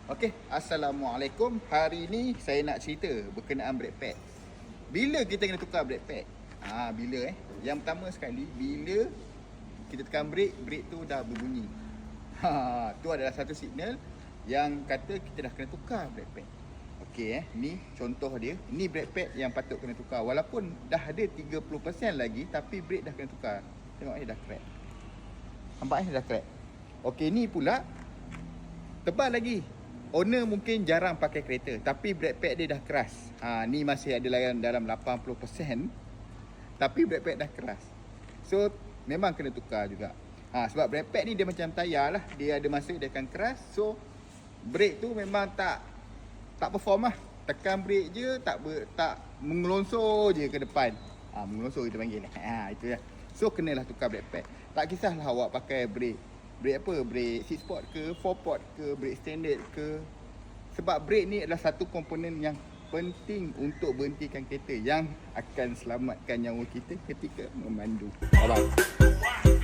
Okey, Assalamualaikum. Hari ni saya nak cerita berkenaan brake pad. Bila kita kena tukar brake pad? Bila Yang pertama sekali, bila kita tekan brake tu dah berbunyi. Tu adalah satu signal yang kata kita dah kena tukar brake pad. Okey ni contoh dia. Ni brake pad yang patut kena tukar. Walaupun dah ada 30% lagi, tapi brake dah kena tukar. Tengok dah crack. Nampak dah crack. Okey, ni pula tebal lagi. Owner mungkin jarang pakai kereta, tapi brake pad dia dah keras. Ni masih ada dalam 80%, tapi brake pad dah keras. So memang kena tukar juga. Sebab brake pad ni dia macam tayar lah. Dia ada masa dia akan keras. So brake tu memang tak perform lah. Tekan brake je tak mengelonsor je ke depan. Mengelonsor kita panggil. Itu lah. So kenalah tukar brake pad. Tak kisahlah awak pakai brake apa, brake 6 port ke 4 port ke, brake standard ke. Sebab brake ni adalah satu komponen yang penting untuk berhentikan kereta, yang akan selamatkan nyawa kita ketika memandu. Bye bye.